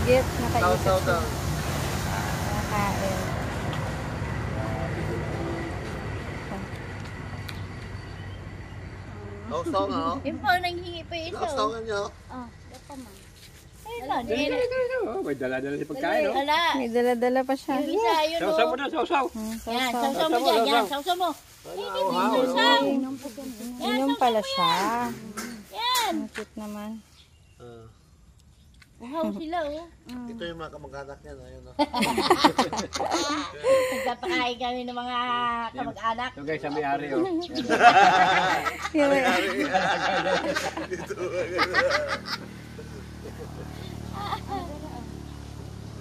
Inggit, nakaisip Sausaw siya. daw. Nakain. Sausaw nga, oh. Yung pa, nanghingi pa yung isa. Sausaw nga niyo. Oh, ito man. Ayun na, May dala-dala si pagkain, no? Ala, May dala-dala pa siya. yung isa, yun Sausaw mo o. na, sausaw. Yan, Sausaw. sausaw mo dyan, yan, sausaw mo. Sausaw. Inom pala siya. Yan. Ang cute naman. Wow, sila oh. Ito yung mga kamag-anak niya, no? Ayun, no? Nagpapakain kami ng mga kamag-anak. Ito guys, sa may-ari, oh.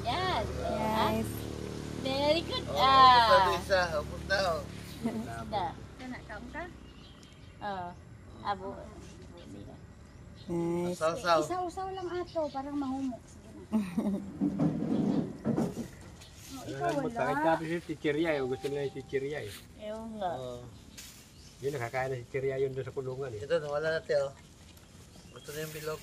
Yan. Guys. Very good. Pwede isa. Upos na, oh. Isda. Oh. Abo. Nice. Sausaw. Isaw-saw lang ato, parang mahumok. Sige na. Ikaw wala. Tapos yung chichirya, eh. Gusto nila yung chichirya, eh. Yung nga. Oh. Yun, nakakain na chichirya yun doon sa kulungan, eh. Ito, nawala natin, oh. Gusto na yung bilog.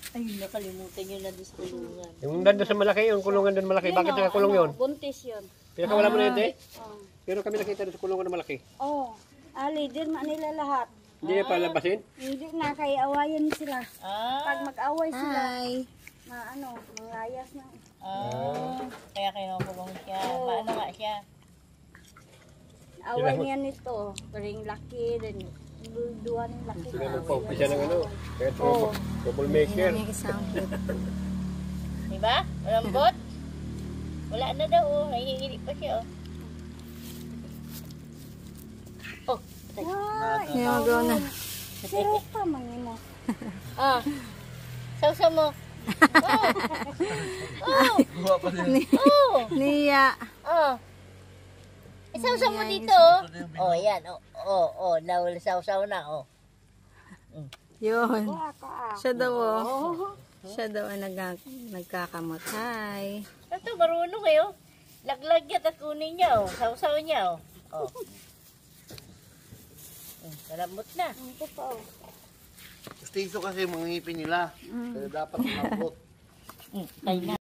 Ayun, nakalimutan yun na doon sa kulungan. Yung nandun sa malaki, yung kulungan doon malaki. Bakit nakakulong yun? Buntis yun. Pinakawala mo na yun, eh? Oh. Pero kami nakita doon sa kulungan na malaki. Oh. Ali, din na nila lahat. Hindi na palabasin? Hindi na, kaya awayan sila. Pag Ah. mag-away sila, Hi. manglayas na. Kaya kinukulong siya. Paano nga siya? Away niya nito. Ring laki, din duwan ng laki. Sila mo pa, umpisa ng ano. Kaya troublemaker. Yan yung isang cute. Diba? Malambot? Wala na daw oh. Nanginginig pa siya oh. Oh. Ay, Yagaw na. sirok pa man mo. Ah. Sausaw mo. Oh. Oh. Buha pa din. Oh. Niya. Oh. Isawsaw mo dito oh. Oh, yan. Oh, oh, oh. Sausaw na oh. Yun. Ka. Siya daw oh. Siya daw ang nagkakamot. Hi. Ito, marunong kayo. Laglag yan at kunin niya oh. Sausaw niya oh. Oh. Malambot na. Ito pa oh. Gustiso kasi mga ngipin nila. Kaya dapat malambot. Kaya na.